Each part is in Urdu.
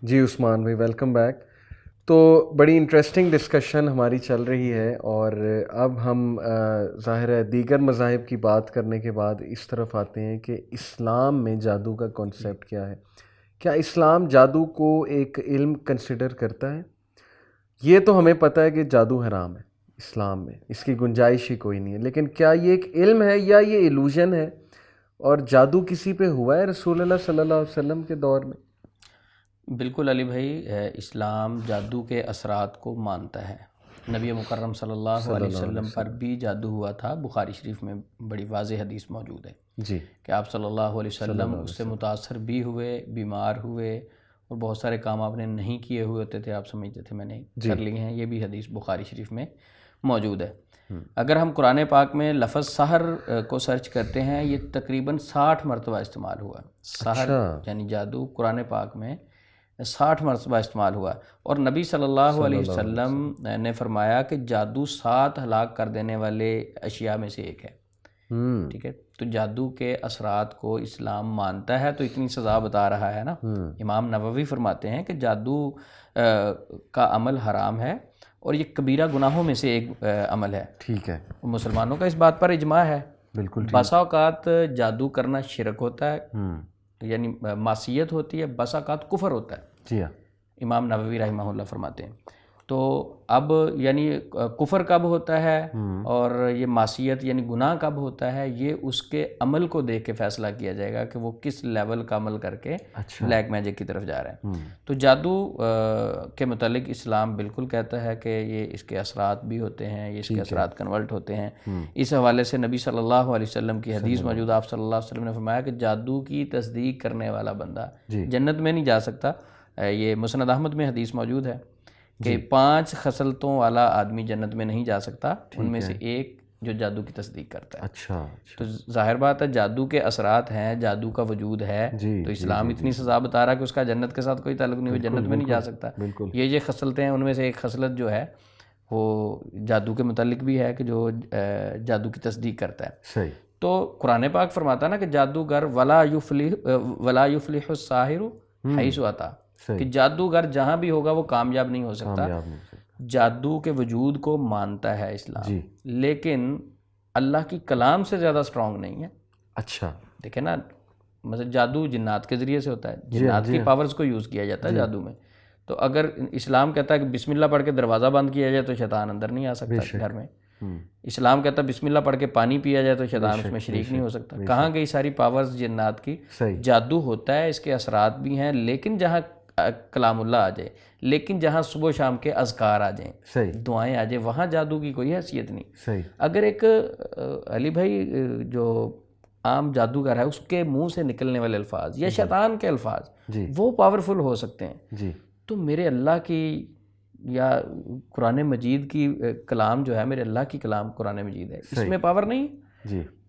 جی عثمان بھائی ویلکم بیک. تو بڑی انٹرسٹنگ ڈسکشن ہماری چل رہی ہے، اور اب ہم ظاہر ہے دیگر مذاہب کی بات کرنے کے بعد اس طرف آتے ہیں کہ اسلام میں جادو کا کانسیپٹ کیا ہے. کیا اسلام جادو کو ایک علم کنسیڈر کرتا ہے؟ یہ تو ہمیں پتہ ہے کہ جادو حرام ہے اسلام میں، اس کی گنجائش ہی کوئی نہیں ہے، لیکن کیا یہ ایک علم ہے یا یہ ایلوژن ہے؟ اور جادو کسی پہ ہوا ہے رسول اللہ صلی اللہ علیہ وسلم کے دور میں؟ بالکل علی بھائی، اسلام جادو کے اثرات کو مانتا ہے. نبی مکرم صلی اللہ علیہ وسلم پر بھی جادو ہوا تھا. بخاری شریف میں بڑی واضح حدیث موجود ہے جی کہ آپ صلی اللہ علیہ وسلم اس سے متاثر بھی ہوئے، بیمار ہوئے، اور بہت سارے کام آپ نے نہیں کیے ہوئے ہوتے تھے، آپ سمجھتے تھے میں نے کر لیے ہیں. یہ بھی حدیث بخاری شریف میں موجود ہے. اگر ہم قرآن پاک میں لفظ سحر کو سرچ کرتے ہیں، یہ تقریباً 60 مرتبہ استعمال ہوا. سحر یعنی جادو قرآن پاک میں 60 مرتبہ استعمال ہوا، اور نبی صلی اللہ علیہ وسلم نے فرمایا کہ جادو 7 ہلاک کر دینے والے اشیاء میں سے ایک ہے. ٹھیک ہے، تو جادو کے اثرات کو اسلام مانتا ہے، تو اتنی سزا بتا رہا ہے نا. امام نووی فرماتے ہیں کہ جادو کا عمل حرام ہے، اور یہ کبیرہ گناہوں میں سے ایک عمل ہے. ٹھیک ہے، مسلمانوں کا اس بات پر اجماع ہے. بالکل. بسا اوقات جادو کرنا شرک ہوتا ہے، یعنی معصیت ہوتی ہے، بسا اوقات کفر ہوتا ہے. جی ہاں، امام نووی رحمہ اللہ فرماتے ہیں. تو اب یعنی کفر کب ہوتا ہے اور یہ معصیت یعنی گناہ کب ہوتا ہے، یہ اس کے عمل کو دیکھ کے فیصلہ کیا جائے گا کہ وہ کس لیول کا عمل کر کے بلیک میجک کی طرف جا رہا ہے. تو جادو کے متعلق اسلام بالکل کہتا ہے کہ یہ اس کے اثرات بھی ہوتے ہیں، یہ اس کے اثرات کنورٹ ہوتے ہیں. اس حوالے سے نبی صلی اللہ علیہ وسلم کی حدیث موجود. آپ صلی اللہ علیہ وسلم نے فرمایا کہ جادو کی تصدیق کرنے والا بندہ جنت میں نہیں جا سکتا. یہ مسند احمد میں حدیث موجود ہے کہ 5 خصلتوں والا آدمی جنت میں نہیں جا سکتا، ان میں سے ایک جو جادو کی تصدیق کرتا ہے. اچھا. تو ظاہر بات ہے جادو کے اثرات ہیں، جادو کا وجود ہے، تو اسلام اتنی سزا بتا رہا ہے کہ اس کا جنت کے ساتھ کوئی تعلق نہیں، جنت میں نہیں جا سکتا. یہ خصلتیں ہیں، ان میں سے ایک خصلت جو ہے وہ جادو کے متعلق بھی ہے کہ جو جادو کی تصدیق کرتا ہے. صحیح. تو قرآن پاک فرماتا ہے نا کہ جادوگر ولا یفلح الساحر حیث اتی، کہ جادوگر جہاں بھی ہوگا وہ کامیاب نہیں ہو سکتا. جادو کے وجود کو مانتا ہے اسلام، لیکن اللہ کی کلام سے زیادہ سٹرونگ نہیں ہے. اچھا، دیکھیں نا، مثلا جادو جنات کے ذریعے سے ہوتا ہے، جنات کی پاورز کو یوز کیا جاتا ہے جادو میں. تو اگر اسلام کہتا ہے کہ بسم اللہ پڑھ کے دروازہ بند کیا جائے تو شیطان اندر نہیں آ سکتا گھر میں. اسلام کہتا ہے بسم اللہ پڑھ کے پانی پیا جائے تو شیطان اس میں شریک نہیں ہو سکتا. کہاں گئی ساری پاورز جنات کی؟ جادو ہوتا ہے، اس کے اثرات بھی ہیں، لیکن جہاں کلام اللہ آ جائے، لیکن جہاں صبح و شام کے اذکار آ جائیں، دعائیں آ جائیں، وہاں جادو کی کوئی حیثیت نہیں. اگر ایک علی بھائی جو عام جادوگر ہے اس کے منہ سے نکلنے والے الفاظ یا شیطان کے الفاظ وہ پاورفل ہو سکتے ہیں، تو میرے اللہ کی یا قرآن مجید کی کلام جو ہے، میرے اللہ کی کلام قرآن مجید ہے، اس میں پاور نہیں.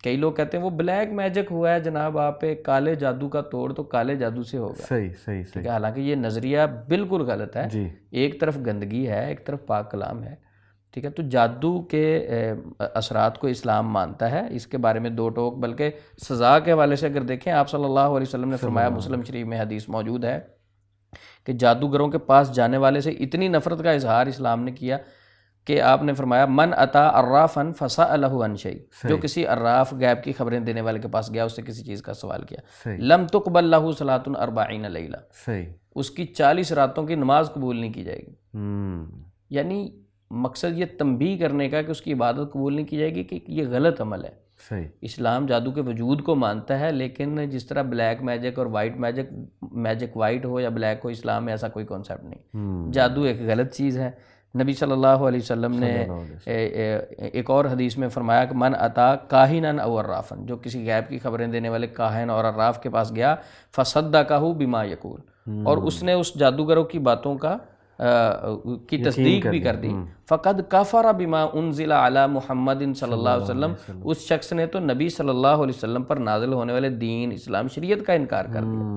کئی لوگ کہتے ہیں وہ بلیک میجک ہوا ہے جناب، آپ کالے جادو کا توڑ تو کالے جادو سے ہوگا. صحیح. حالانکہ یہ نظریہ بالکل غلط ہے. ایک طرف گندگی ہے، ایک طرف پاک کلام ہے. ٹھیک ہے، تو جادو کے اثرات کو اسلام مانتا ہے. اس کے بارے میں دو ٹوک، بلکہ سزا کے حوالے سے اگر دیکھیں، آپ صلی اللہ علیہ وسلم نے فرمایا، مسلم شریف میں حدیث موجود ہے کہ جادوگروں کے پاس جانے والے سے اتنی نفرت کا اظہار اسلام نے کیا کہ آپ نے فرمایا من اتا عرافا فسألہ عن شیء، جو کسی عراف غیب کی خبریں دینے والے کے پاس گیا، اس سے کسی چیز کا سوال کیا، لم تقبل لہ صلاۃ 40 لیلہ، اس کی 40 راتوں کی نماز قبول نہیں کی جائے گی. یعنی مقصد یہ تنبیہ کرنے کا کہ اس کی عبادت قبول نہیں کی جائے گی، کہ یہ غلط عمل ہے. اسلام جادو کے وجود کو مانتا ہے، لیکن جس طرح بلیک میجک اور وائٹ میجک وائٹ ہو یا بلیک ہو، اسلام میں ایسا کوئی کانسیپٹ نہیں. جادو ایک غلط چیز ہے. نبی صلی اللہ علیہ وسلم نے ایک اور حدیث میں فرمایا کہ من اتا کاہنا او عرافا، جو کسی غیب کی خبریں دینے والے کاہن اور عراف کے پاس گیا، فصدقہ بما یقول، اور اس نے اس جادوگروں کی باتوں کی تصدیق بھی کر دی، فقد کفر بما انزل علی محمد صلی اللہ علیہ وسلم، اس شخص نے تو نبی صلی اللہ علیہ وسلم پر نازل ہونے والے دین اسلام شریعت کا انکار کر دیا.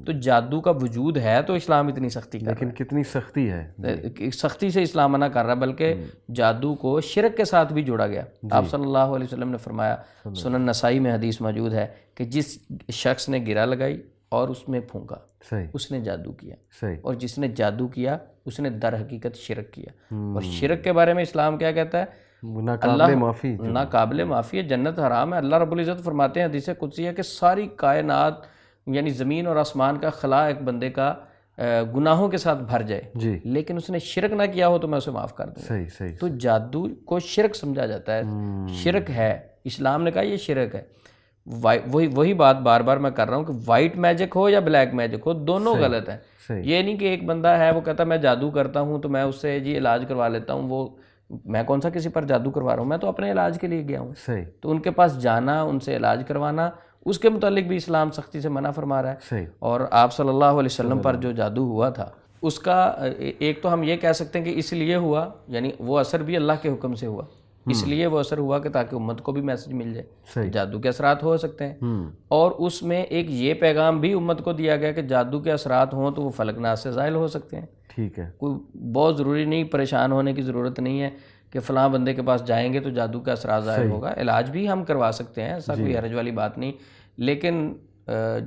تو جادو کا وجود ہے تو اسلام اتنی سختی کر رہا ہے، لیکن کتنی سختی ہے، سختی سے اسلام منع کر رہا ہے، بلکہ جادو کو شرک کے ساتھ بھی جوڑا گیا. آپ صلی اللہ علیہ وسلم نے فرمایا، سنن نسائی میں حدیث موجود ہے کہ جس شخص نے گرہ لگائی اور اس میں پھونکا, صحیح, اس نے جادو کیا. صحیح, اور جس نے جادو کیا اس نے در حقیقت شرک کیا. اور شرک کے بارے میں اسلام کیا کہتا ہے؟ ناقابل معافی, ناقابل معافی ہے, جنت حرام ہے. اللہ رب العزت فرماتے ہیں حدیث قدسی ہے کہ ساری کائنات یعنی زمین اور آسمان کا خلا ایک بندے کا گناہوں کے ساتھ بھر جائے, جی, لیکن اس نے شرک نہ کیا ہو تو میں اسے معاف کر دوں. صحیح, صحیح, تو جادو کو شرک سمجھا جاتا ہے, شرک ہے. اسلام نے کہا یہ شرک ہے. وہی بات بار بار میں کر رہا ہوں کہ وائٹ میجک ہو یا بلیک میجک ہو, دونوں غلط ہیں. یہ نہیں کہ ایک بندہ ہے وہ کہتا ہے میں جادو کرتا ہوں تو میں اس سے جی علاج کروا لیتا ہوں. وہ میں کون سا کسی پر جادو کروا رہا ہوں, میں تو اپنے علاج کے لیے گیا ہوں. صحیح, تو ان کے پاس جانا, ان سے علاج کروانا, اس کے متعلق بھی اسلام سختی سے منع فرما رہا ہے. صحیح, اور آپ صلی اللہ علیہ وسلم پر جو جادو ہوا تھا اس کا ایک تو ہم یہ کہہ سکتے ہیں کہ اس لیے ہوا, یعنی وہ اثر بھی اللہ کے حکم سے ہوا, اس لیے وہ اثر ہوا کہ تاکہ امت کو بھی میسج مل جائے. جادو کے اثرات ہو سکتے ہیں, اور اس میں ایک یہ پیغام بھی امت کو دیا گیا کہ جادو کے اثرات ہوں تو وہ فلک ناس سے زائل ہو سکتے ہیں. ٹھیک ہے, کوئی بہت ضروری نہیں, پریشان ہونے کی ضرورت نہیں ہے کہ فلاں بندے کے پاس جائیں گے تو جادو کا اثرات ظاہر ہوگا. علاج بھی ہم کروا سکتے ہیں, ایسا کوئی حرج والی بات نہیں. لیکن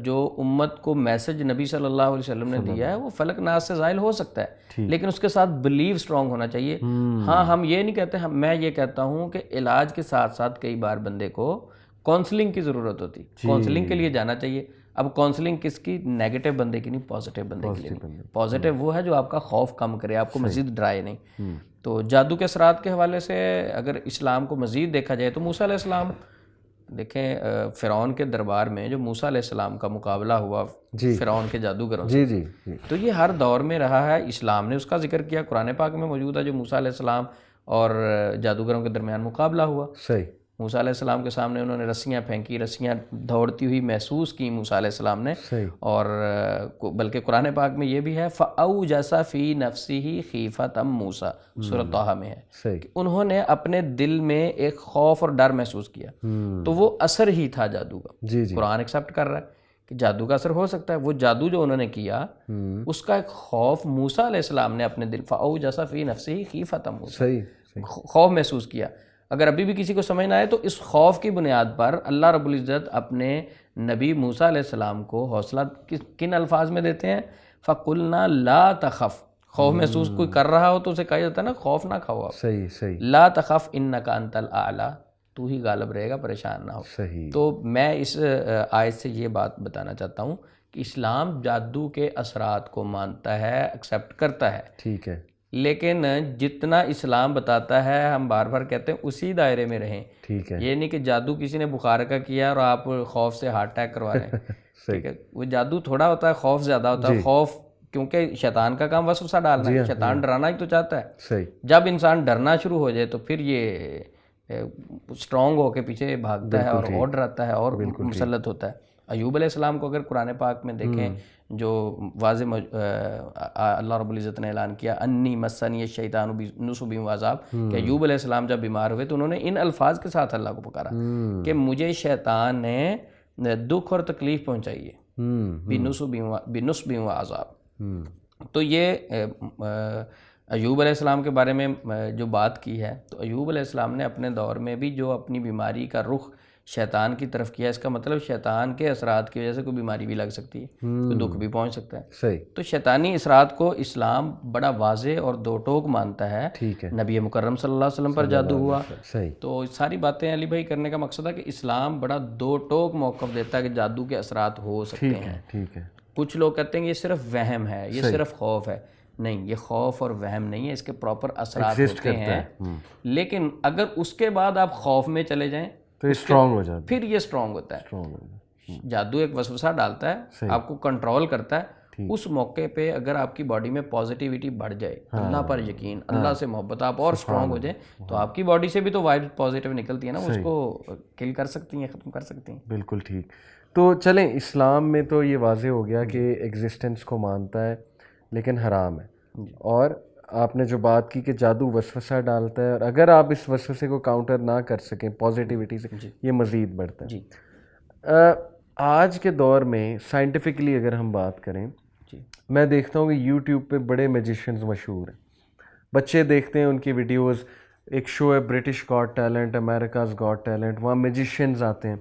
جو امت کو میسج نبی صلی اللہ علیہ وسلم نے دیا ہے وہ فلک ناس سے زائل ہو سکتا ہے, لیکن اس کے ساتھ بلیو اسٹرانگ ہونا چاہیے. ہاں, ہم یہ نہیں کہتے, میں یہ کہتا ہوں کہ علاج کے ساتھ ساتھ کئی بار بندے کو کاؤنسلنگ کی ضرورت ہوتی, کاؤنسلنگ کے لیے جانا چاہیے. اب کاؤنسلنگ کس کی؟ نیگیٹو بندے کی نہیں, پازیٹیو بندے کی لیے. پازیٹیو وہ ہے جو آپ کا خوف کم کرے, آپ کو مزید ڈرائے نہیں. تو جادو کے اثرات کے حوالے سے اگر اسلام کو مزید دیکھا جائے تو موسیٰ علیہ السلام دیکھیں, فرعون کے دربار میں جو موسیٰ علیہ السلام کا مقابلہ ہوا فرعون کے جادوگروں سے, تو یہ ہر دور میں رہا ہے. اسلام نے اس کا ذکر کیا, قرآن پاک میں موجود ہے جو موسیٰ علیہ السلام اور جادوگروں کے درمیان مقابلہ ہوا. صحیح, موسیٰ علیہ السلام کے سامنے انہوں نے رسیاں پھینکی, رسیاں دوڑتی ہوئی محسوس کی موسیٰ علیہ السلام نے. اور بلکہ قرآن پاک میں یہ بھی ہے فَأَوْجَسَ فِي نَفْسِهِ خِيفَةً موسیٰ, سورۃ طٰہٰ میں ہے کہ انہوں نے اپنے دل میں ایک خوف اور ڈر محسوس کیا. تو وہ اثر ہی تھا جادو کا. قرآن ایکسیپٹ کر رہا ہے کہ جادو کا اثر ہو سکتا ہے. وہ جادو جو انہوں نے کیا اس کا ایک خوف موسیٰ علیہ السلام نے اپنے دل فَأَوْجَسَ فِي نَفْسِهِ خِيفَةً موسیٰ, خوف محسوس کیا. اگر ابھی بھی کسی کو سمجھ نہ آئے تو اس خوف کی بنیاد پر اللہ رب العزت اپنے نبی موسیٰ علیہ السلام کو حوصلہ کن الفاظ میں دیتے ہیں؟ فَقُلْنَا لَا تَخَفْ. خوف محسوس کوئی کر رہا ہو تو اسے کہا جاتا ہے نا خوف نہ کھاؤ آپ. صحیح, لا تخف انک انت الاعلی, تو ہی غالب رہے گا, پریشان نہ ہو. صحیح. تو میں اس آیت سے یہ بات بتانا چاہتا ہوں کہ اسلام جادو کے اثرات کو مانتا ہے, ایکسیپٹ کرتا ہے. ٹھیک ہے, لیکن جتنا اسلام بتاتا ہے ہم بار بار کہتے ہیں اسی دائرے میں رہیں. ٹھیک ہے, یہ نہیں کہ جادو کسی نے بخار کا کیا اور آپ خوف سے ہارٹ اٹیک کروا رہے ہیں. ٹھیک ہے, وہ جادو تھوڑا ہوتا ہے, خوف زیادہ ہوتا ہے. خوف کیونکہ شیطان کا کام وسوسہ ڈالنا ہے, شیطان ڈرانا ہی تو چاہتا ہے. صحیح. جب انسان ڈرنا شروع ہو جائے تو پھر یہ اسٹرانگ ہو کے پیچھے بھاگتا ہے اور ڈراتا ہے اور مسلط ہوتا ہے. ایوب علیہ السلام کو اگر قرآن پاک میں دیکھیں جو واضح اللہ رب العزت نے اعلان کیا انی مسنی الشیطان بنصب وعذاب, کہ ایوب علیہ السلام جب بیمار ہوئے تو انہوں نے ان الفاظ کے ساتھ اللہ کو پکارا کہ مجھے شیطان نے دکھ اور تکلیف پہنچائی ہے بنصب وعذاب. تو یہ ایوب علیہ السلام کے بارے میں جو بات کی ہے, تو ایوب علیہ السلام نے اپنے دور میں بھی جو اپنی بیماری کا رخ شیطان کی طرف کیا, اس کا مطلب شیطان کے اثرات کی وجہ سے کوئی بیماری بھی لگ سکتی ہے, کوئی دکھ بھی پہنچ سکتا ہے. صحیح. تو شیطانی اثرات کو اسلام بڑا واضح اور دو ٹوک مانتا ہے. ٹھیک ہے, نبی مکرم صلی اللہ علیہ وسلم پر جادو ہوا. صحیح. تو ساری باتیں علی بھائی کرنے کا مقصد ہے کہ اسلام بڑا دو ٹوک موقف دیتا ہے کہ جادو کے اثرات ہو سکتے ہیں. ٹھیک ہے. کچھ لوگ کہتے ہیں یہ صرف وہم ہے, یہ صرف خوف ہے. نہیں, یہ خوف اور وہم نہیں ہے, اس کے پراپر اثرات ہوتے ہیں. لیکن اگر اس کے بعد آپ خوف میں چلے جائیں تو اسٹرانگ ہو جاتا ہے, پھر یہ اسٹرانگ ہوتا ہے. جادو ایک وسوسہ ڈالتا ہے, آپ کو کنٹرول کرتا ہے. اس موقع پہ اگر آپ کی باڈی میں پازیٹیوٹی بڑھ جائے, اللہ پر یقین, اللہ سے محبت, آپ اور اسٹرانگ ہو جائیں, تو آپ کی باڈی سے بھی تو وائب پازیٹیو نکلتی ہے نا, اس کو کل کر سکتی ہیں, ختم کر سکتی ہیں. بالکل ٹھیک. تو چلیں, اسلام میں تو یہ واضح ہو گیا کہ ایگزسٹنس کو مانتا ہے لیکن حرام ہے. اور آپ نے جو بات کی کہ جادو وسوسہ ڈالتا ہے, اور اگر آپ اس وسوسے کو کاؤنٹر نہ کر سکیں پازیٹیوٹی سے, یہ مزید بڑھتا ہے. آج کے دور میں سائنٹیفکلی اگر ہم بات کریں, میں دیکھتا ہوں کہ یوٹیوب پہ بڑے میجیشینز مشہور ہیں, بچے دیکھتے ہیں ان کی ویڈیوز. ایک شو ہے British got talent, America's got talent, وہاں میجیشینز آتے ہیں,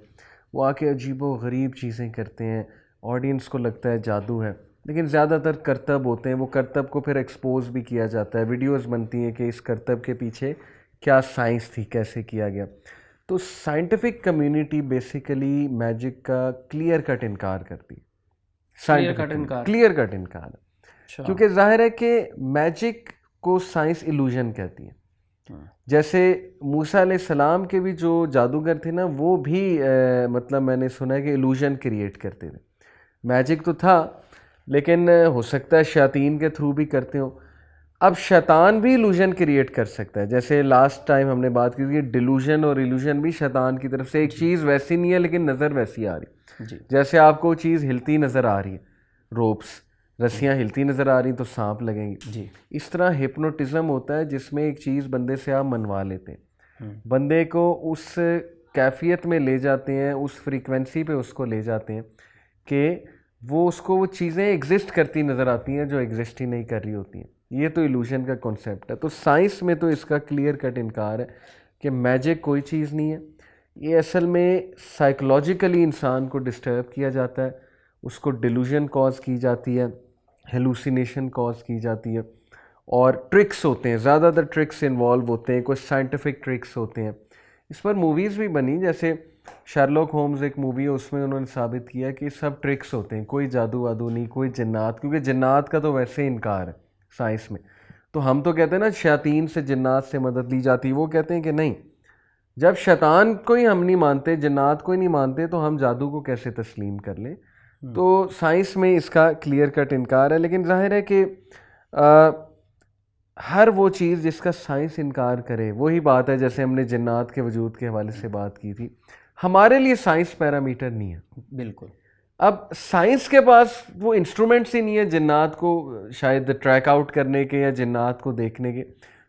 وہ آ کے عجیب و غریب چیزیں کرتے ہیں آڈینس کو لگتا ہے جادو ہے، لیکن زیادہ تر کرتب ہوتے ہیں. وہ کرتب کو پھر ایکسپوز بھی کیا جاتا ہے، ویڈیوز بنتی ہیں کہ اس کرتب کے پیچھے کیا سائنس تھی، کیسے کیا گیا. تو سائنٹیفک کمیونٹی بیسیکلی میجک کا کلیئر کٹ انکار کرتی ہے. کلیئر کٹ انکار ہے، کیونکہ ظاہر ہے کہ میجک کو سائنس ایلوژن کہتی ہے. جیسے موسیٰ علیہ السلام کے بھی جو جادوگر تھے نا، وہ بھی مطلب میں نے سنا ہے کہ ایلوژن کریٹ کرتے تھے. میجک تو تھا لیکن ہو سکتا ہے شیاطین کے تھرو بھی کرتے ہوں. اب شیطان بھی ایلوژن کریٹ کر سکتا ہے، جیسے لاسٹ ٹائم ہم نے بات کی تھی کہ ڈیلوژن اور ایلوژن بھی شیطان کی طرف سے. ایک چیز ویسی نہیں ہے لیکن نظر ویسی آ رہی. جیسے آپ کو چیز ہلتی نظر آ رہی ہے، روپس رسیاں ہلتی نظر آ رہی تو سانپ لگیں گی. اس طرح ہپنوٹزم ہوتا ہے جس میں ایک چیز بندے سے آپ منوا لیتے ہیں، بندے کو اس کیفیت میں لے جاتے ہیں، اس فریکوینسی پہ اس کو لے جاتے ہیں کہ وہ اس کو وہ چیزیں ایگزسٹ کرتی نظر آتی ہیں جو ایگزسٹ ہی نہیں کر رہی ہوتی ہیں. یہ تو ایلوژن کا کنسیپٹ ہے. تو سائنس میں تو اس کا کلیئر کٹ انکار ہے کہ میجک کوئی چیز نہیں ہے. یہ اصل میں سائیکولوجیکلی انسان کو ڈسٹرب کیا جاتا ہے، اس کو ڈیلوژن کاز کی جاتی ہے، ہیلوسینیشن کاز کی جاتی ہے، اور ٹرکس ہوتے ہیں، زیادہ تر ٹرکس انوالو ہوتے ہیں، کوئی سائنٹیفک ٹرکس ہوتے ہیں. اس پر موویز بھی بنی، جیسے شارلوک ہومز ایک مووی ہے، اس میں انہوں نے ثابت کیا کہ سب ٹرکس ہوتے ہیں، کوئی جادو وادو نہیں، کوئی جنات، کیونکہ جنات کا تو ویسے انکار ہے سائنس میں. تو ہم تو کہتے ہیں نا شیاطین سے جنات سے مدد لی جاتی، وہ کہتے ہیں کہ نہیں، جب شیطان کو ہی ہم نہیں مانتے، جنات کو ہی نہیں مانتے، تو ہم جادو کو کیسے تسلیم کر لیں. تو سائنس میں اس کا کلیئر کٹ انکار ہے. لیکن ظاہر ہے کہ ہر وہ چیز جس کا سائنس انکار کرے، وہی بات ہے جیسے ہم نے جنات کے وجود کے حوالے سے بات کی تھی، ہمارے لیے سائنس پیرامیٹر نہیں ہے. بالکل. اب سائنس کے پاس وہ انسٹرومنٹس ہی نہیں ہے جنات کو شاید ٹریک آؤٹ کرنے کے یا جنات کو دیکھنے کے،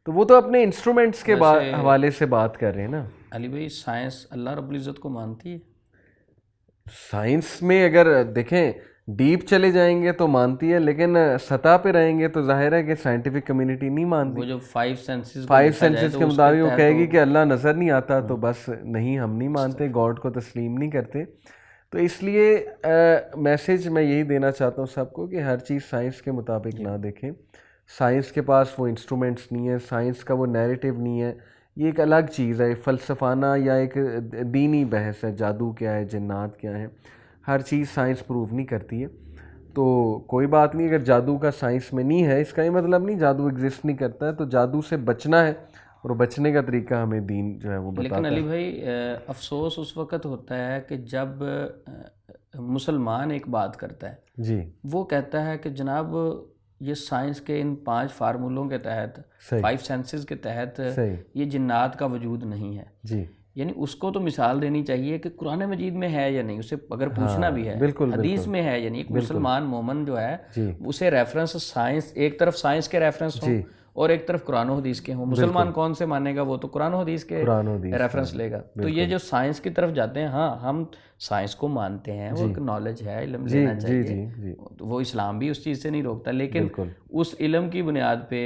تو وہ تو اپنے انسٹرومنٹس کے حوالے سے بات کر رہے ہیں نا. علی بھائی، سائنس اللہ رب العزت کو مانتی ہے؟ سائنس میں اگر دیکھیں ڈیپ چلے جائیں گے تو مانتی ہے، لیکن سطح پہ رہیں گے تو ظاہر ہے کہ سائنٹیفک کمیونٹی نہیں مانتی. وہ جو فائیو سینسز کے مطابق وہ کہے گی کہ اللہ نظر نہیں آتا، تو بس نہیں، ہم نہیں مانتے، گاڈ کو تسلیم نہیں کرتے. تو اس لیے میسج میں یہی دینا چاہتا ہوں سب کو کہ ہر چیز سائنس کے مطابق نہ دیکھیں. سائنس کے پاس وہ انسٹرومنٹس نہیں ہے، سائنس کا وہ نیریٹو نہیں ہے. یہ ایک الگ چیز ہے، فلسفانہ یا ایک دینی بحث ہے، جادو کیا ہے، جنات کیا ہے. ہر چیز سائنس پروو نہیں کرتی ہے. تو کوئی بات نہیں، اگر جادو کا سائنس میں نہیں ہے، اس کا یہ مطلب نہیں جادو ایگزسٹ نہیں کرتا ہے. تو جادو سے بچنا ہے، اور بچنے کا طریقہ ہمیں دین جو ہے وہ بتاتا ہے. لیکن علی بھائی، افسوس اس وقت ہوتا ہے کہ جب مسلمان ایک بات کرتا ہے، جی، وہ کہتا ہے کہ جناب یہ سائنس کے ان 5 فارمولوں کے تحت، 5 سینسز کے تحت یہ جنات کا وجود نہیں ہے. جی، یعنی اس کو تو مثال دینی چاہیے کہ قرآن مجید میں ہے یا نہیں، اسے اگر پوچھنا بھی ہے حدیث میں ہے یا نہیں. ایک مسلمان مومن جو ہے اسے ریفرنس سائنس، ایک طرف سائنس کے ریفرنس ہوں اور ایک طرف قرآن و حدیث کے ہوں. مسلمان کون سے مانے گا؟ وہ تو قرآن و حدیث کے ریفرنس لے گا. تو یہ جو سائنس کی طرف جاتے ہیں، ہاں ہم سائنس کو مانتے ہیں، وہ ایک نالج ہے، علم لینا چاہیے، وہ اسلام بھی اس چیز سے نہیں روکتا. لیکن اس علم کی بنیاد پہ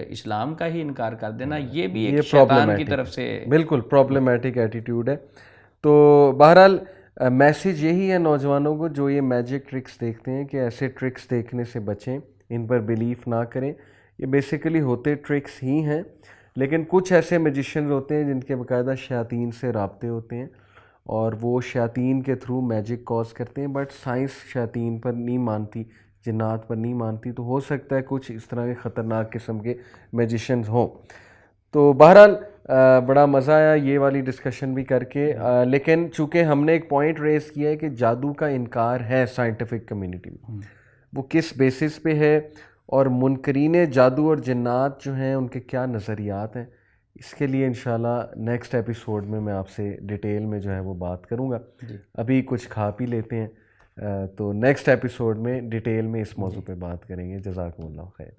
اسلام کا ہی انکار کر دینا، یہ بھی ایک شیطان کی طرف سے بالکل پرابلمیٹک ایٹیٹیوڈ ہے. تو بہرحال میسیج یہی ہے نوجوانوں کو جو یہ میجک ٹرکس دیکھتے ہیں کہ ایسے ٹرکس دیکھنے سے بچیں، ان پر بلیف نہ کریں. یہ بیسیکلی ہوتے ٹرکس ہی ہیں، لیکن کچھ ایسے میجیشنز ہوتے ہیں جن کے باقاعدہ شیاطین سے رابطے ہوتے ہیں، اور وہ شیاطین کے تھرو میجک کاز کرتے ہیں. بٹ سائنس شیاطین پر نہیں مانتی، جنات پر نہیں مانتی. تو ہو سکتا ہے کچھ اس طرح کے خطرناک قسم کے میجیشنز ہوں. تو بہرحال بڑا مزہ آیا یہ والی ڈسکشن بھی کر کے. لیکن چونکہ ہم نے ایک پوائنٹ ریز کیا ہے کہ جادو کا انکار ہے سائنٹیفک کمیونٹی میں، وہ کس بیسس پہ ہے، اور منکرین جادو اور جنات جو ہیں ان کے کیا نظریات ہیں، اس کے لیے انشاءاللہ نیکسٹ ایپیسوڈ میں آپ سے ڈیٹیل میں جو ہے وہ بات کروں گا. ابھی کچھ کھا پی لیتے ہیں، تو نیکسٹ ایپیسوڈ میں ڈیٹیل میں اس موضوع پہ بات کریں گے. جزاکم اللہ خیر.